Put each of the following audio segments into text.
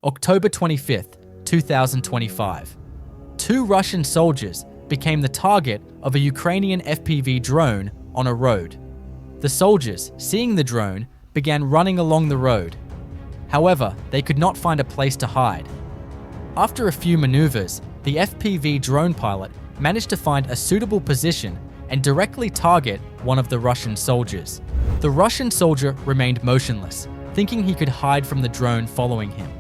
October 25th, 2025. Two Russian soldiers became the target of a Ukrainian FPV drone on a road. The soldiers, seeing the drone, began running along the road. However, they could not find a place to hide. After a few maneuvers, the FPV drone pilot managed to find a suitable position and directly target one of the Russian soldiers. The Russian soldier remained motionless, thinking he could hide from the drone following him.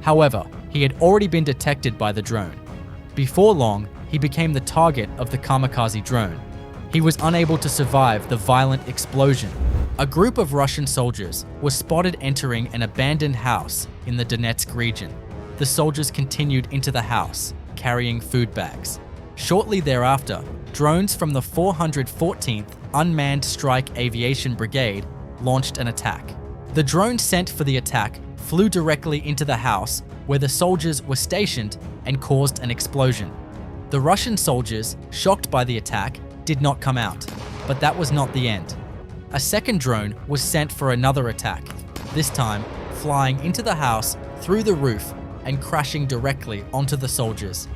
However, he had already been detected by the drone. Before long, he became the target of the kamikaze drone. He was unable to survive the violent explosion. A group of Russian soldiers was spotted entering an abandoned house in the Donetsk region. The soldiers continued into the house, carrying food bags. Shortly thereafter, drones from the 414th Unmanned Strike Aviation Brigade launched an attack. The drone sent for the attack flew directly into the house where the soldiers were stationed and caused an explosion. The Russian soldiers, shocked by the attack, did not come out, but that was not the end. A second drone was sent for another attack, this time flying into the house through the roof and crashing directly onto the soldiers.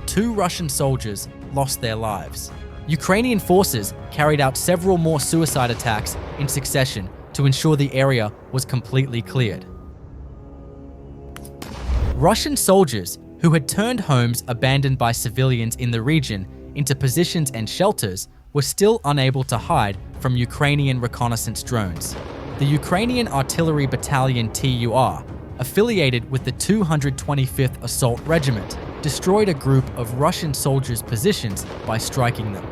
Two Russian soldiers lost their lives. Ukrainian forces carried out several more suicide attacks in succession to ensure the area was completely cleared. Russian soldiers who had turned homes abandoned by civilians in the region into positions and shelters were still unable to hide from Ukrainian reconnaissance drones. The Ukrainian Artillery Battalion TUR, affiliated with the 225th Assault Regiment, destroyed a group of Russian soldiers' positions by striking them.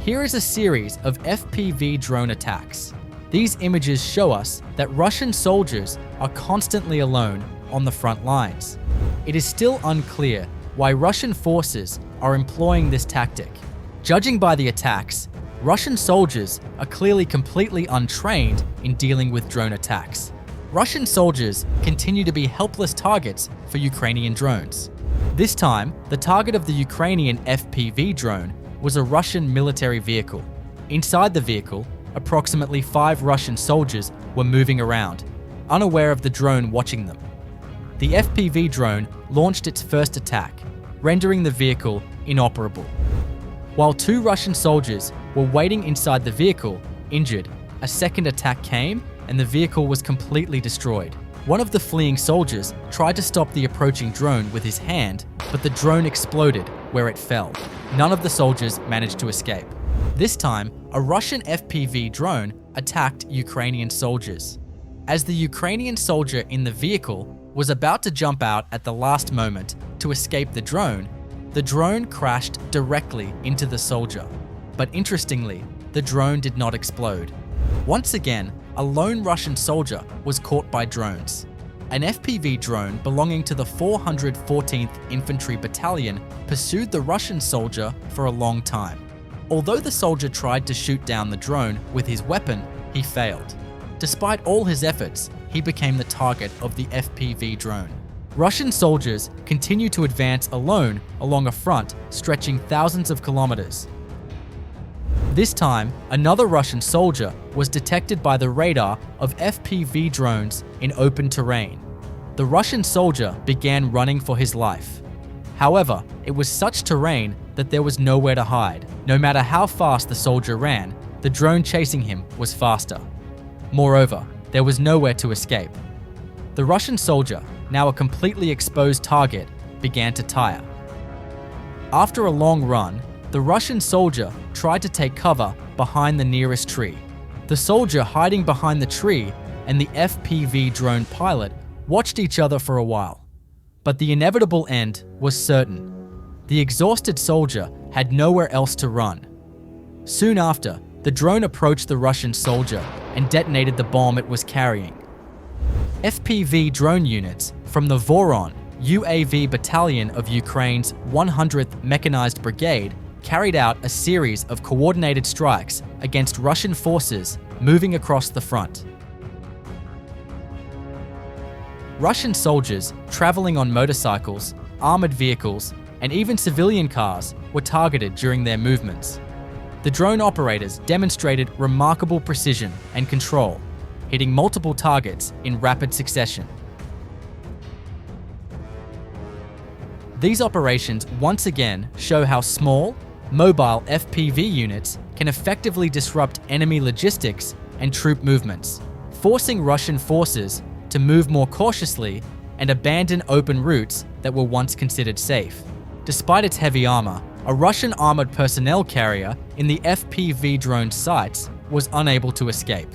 Here is a series of FPV drone attacks. These images show us that Russian soldiers are constantly alone on the front lines. It is still unclear why Russian forces are employing this tactic. Judging by the attacks, Russian soldiers are clearly completely untrained in dealing with drone attacks. Russian soldiers continue to be helpless targets for Ukrainian drones. This time, the target of the Ukrainian FPV drone was a Russian military vehicle. Inside the vehicle, approximately 5 Russian soldiers were moving around, unaware of the drone watching them. The FPV drone launched its first attack, rendering the vehicle inoperable. While 2 Russian soldiers were waiting inside the vehicle, injured, a second attack came and the vehicle was completely destroyed. One of the fleeing soldiers tried to stop the approaching drone with his hand, but the drone exploded where it fell. None of the soldiers managed to escape. This time, a Russian FPV drone attacked Ukrainian soldiers. As the Ukrainian soldier in the vehicle was about to jump out at the last moment to escape the drone crashed directly into the soldier. But interestingly, the drone did not explode. Once again, a lone Russian soldier was caught by drones. An FPV drone belonging to the 414th Infantry Battalion pursued the Russian soldier for a long time. Although the soldier tried to shoot down the drone with his weapon, he failed. Despite all his efforts, he became the target of the FPV drone. Russian soldiers continue to advance alone along a front stretching thousands of kilometers. This time, another Russian soldier was detected by the radar of FPV drones in open terrain. The Russian soldier began running for his life. However, it was such terrain that there was nowhere to hide. No matter how fast the soldier ran, the drone chasing him was faster. Moreover, there was nowhere to escape. The Russian soldier, now a completely exposed target, began to tire. After a long run, the Russian soldier tried to take cover behind the nearest tree. The soldier hiding behind the tree and the FPV drone pilot watched each other for a while. But the inevitable end was certain. The exhausted soldier had nowhere else to run. Soon after, the drone approached the Russian soldier and detonated the bomb it was carrying. FPV drone units from the Voron UAV Battalion of Ukraine's 100th Mechanized Brigade carried out a series of coordinated strikes against Russian forces moving across the front. Russian soldiers traveling on motorcycles, armored vehicles, and even civilian cars were targeted during their movements. The drone operators demonstrated remarkable precision and control, hitting multiple targets in rapid succession. These operations once again show how small, mobile FPV units can effectively disrupt enemy logistics and troop movements, forcing Russian forces to move more cautiously and abandon open routes that were once considered safe. Despite its heavy armor, a Russian armored personnel carrier in the FPV drone sights was unable to escape.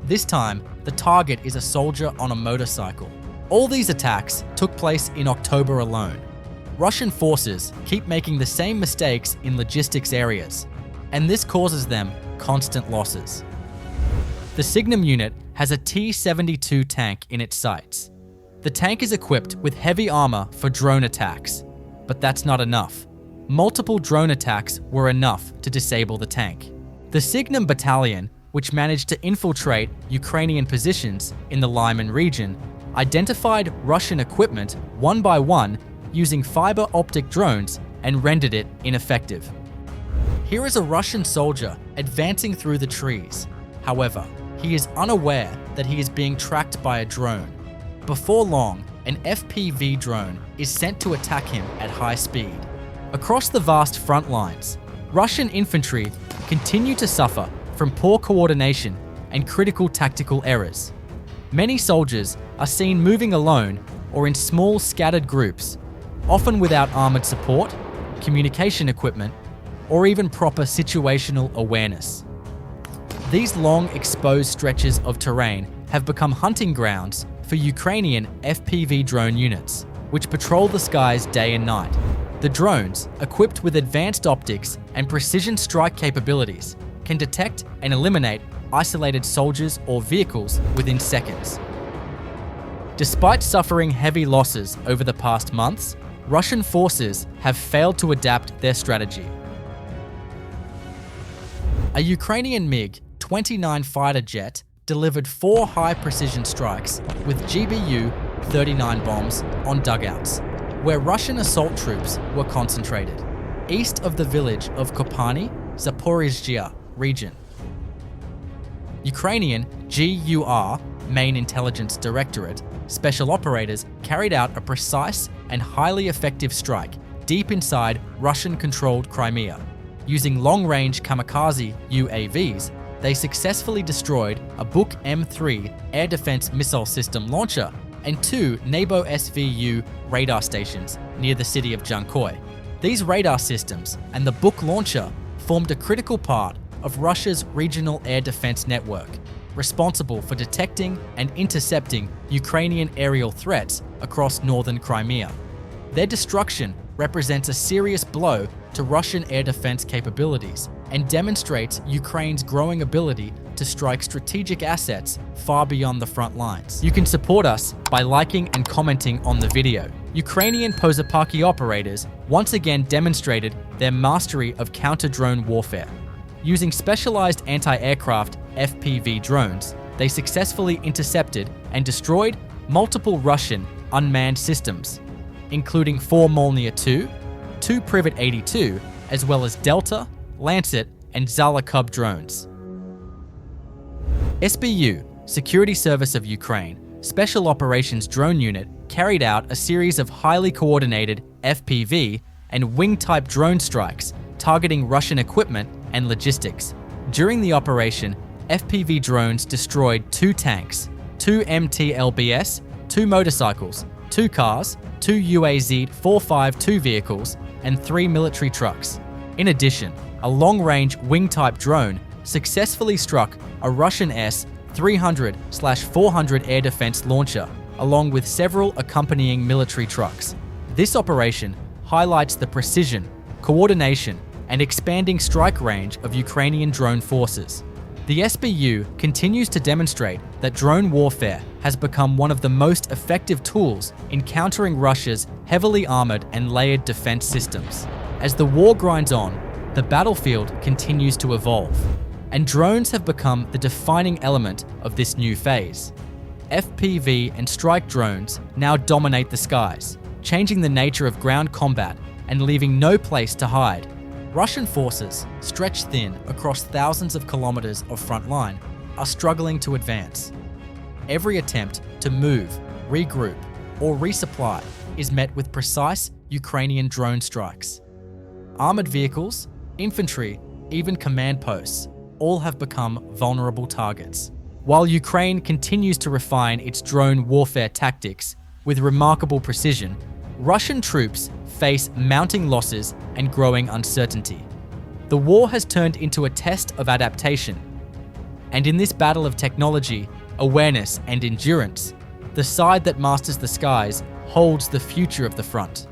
This time, the target is a soldier on a motorcycle. All these attacks took place in October alone. Russian forces keep making the same mistakes in logistics areas, and this causes them constant losses. The Signum unit has a T-72 tank in its sights. The tank is equipped with heavy armor for drone attacks, but that's not enough. Multiple drone attacks were enough to disable the tank. The Signum battalion, which managed to infiltrate Ukrainian positions in the Lyman region, identified Russian equipment one by one using fiber optic drones and rendered it ineffective. Here is a Russian soldier advancing through the trees. However, he is unaware that he is being tracked by a drone. Before long, an FPV drone is sent to attack him at high speed. Across the vast front lines, Russian infantry continue to suffer from poor coordination and critical tactical errors. Many soldiers are seen moving alone or in small scattered groups, often without armored support, communication equipment, or even proper situational awareness. These long exposed stretches of terrain have become hunting grounds for Ukrainian FPV drone units, which patrol the skies day and night. The drones, equipped with advanced optics and precision strike capabilities, can detect and eliminate isolated soldiers or vehicles within seconds. Despite suffering heavy losses over the past months, Russian forces have failed to adapt their strategy. A Ukrainian MiG-29 fighter jet delivered 4 high-precision strikes with GBU-39 bombs on dugouts, where Russian assault troops were concentrated, east of the village of Kopani, Zaporizhzhia region. Ukrainian GUR, Main Intelligence Directorate, special operators carried out a precise and highly effective strike deep inside Russian-controlled Crimea. Using long-range kamikaze UAVs, they successfully destroyed a Buk M3 air defense missile system launcher and 2 Nebo SVU radar stations near the city of Jankoy. These radar systems and the Buk launcher formed a critical part of Russia's regional air defense network, responsible for detecting and intercepting Ukrainian aerial threats across northern Crimea. Their destruction represents a serious blow to Russian air defense capabilities and demonstrates Ukraine's growing ability to strike strategic assets far beyond the front lines. You can support us by liking and commenting on the video. Ukrainian Posapaki operators once again demonstrated their mastery of counter-drone warfare. Using specialized anti-aircraft FPV drones, they successfully intercepted and destroyed multiple Russian unmanned systems, including 4 Molniya 2, 2 Privet 82, as well as Delta, Lancet, and Zala Cub drones. SBU, Security Service of Ukraine, Special Operations Drone Unit carried out a series of highly coordinated FPV and wing-type drone strikes targeting Russian equipment and logistics. During the operation, FPV drones destroyed 2 tanks, 2 MT-LBS, 2 motorcycles, 2 cars, 2 UAZ-452 vehicles, and 3 military trucks. In addition, a long-range wing-type drone successfully struck a Russian S-300/400 air defense launcher, along with several accompanying military trucks. This operation highlights the precision, coordination, and expanding strike range of Ukrainian drone forces. The SBU continues to demonstrate that drone warfare has become one of the most effective tools in countering Russia's heavily armored and layered defense systems. As the war grinds on, the battlefield continues to evolve, and drones have become the defining element of this new phase. FPV and strike drones now dominate the skies, changing the nature of ground combat and leaving no place to hide. Russian forces, stretched thin across thousands of kilometers of front line, are struggling to advance. Every attempt to move, regroup, or resupply is met with precise Ukrainian drone strikes. Armored vehicles, infantry, even command posts all have become vulnerable targets. While Ukraine continues to refine its drone warfare tactics with remarkable precision, Russian troops face mounting losses and growing uncertainty. The war has turned into a test of adaptation. And in this battle of technology, awareness, and endurance, the side that masters the skies holds the future of the front.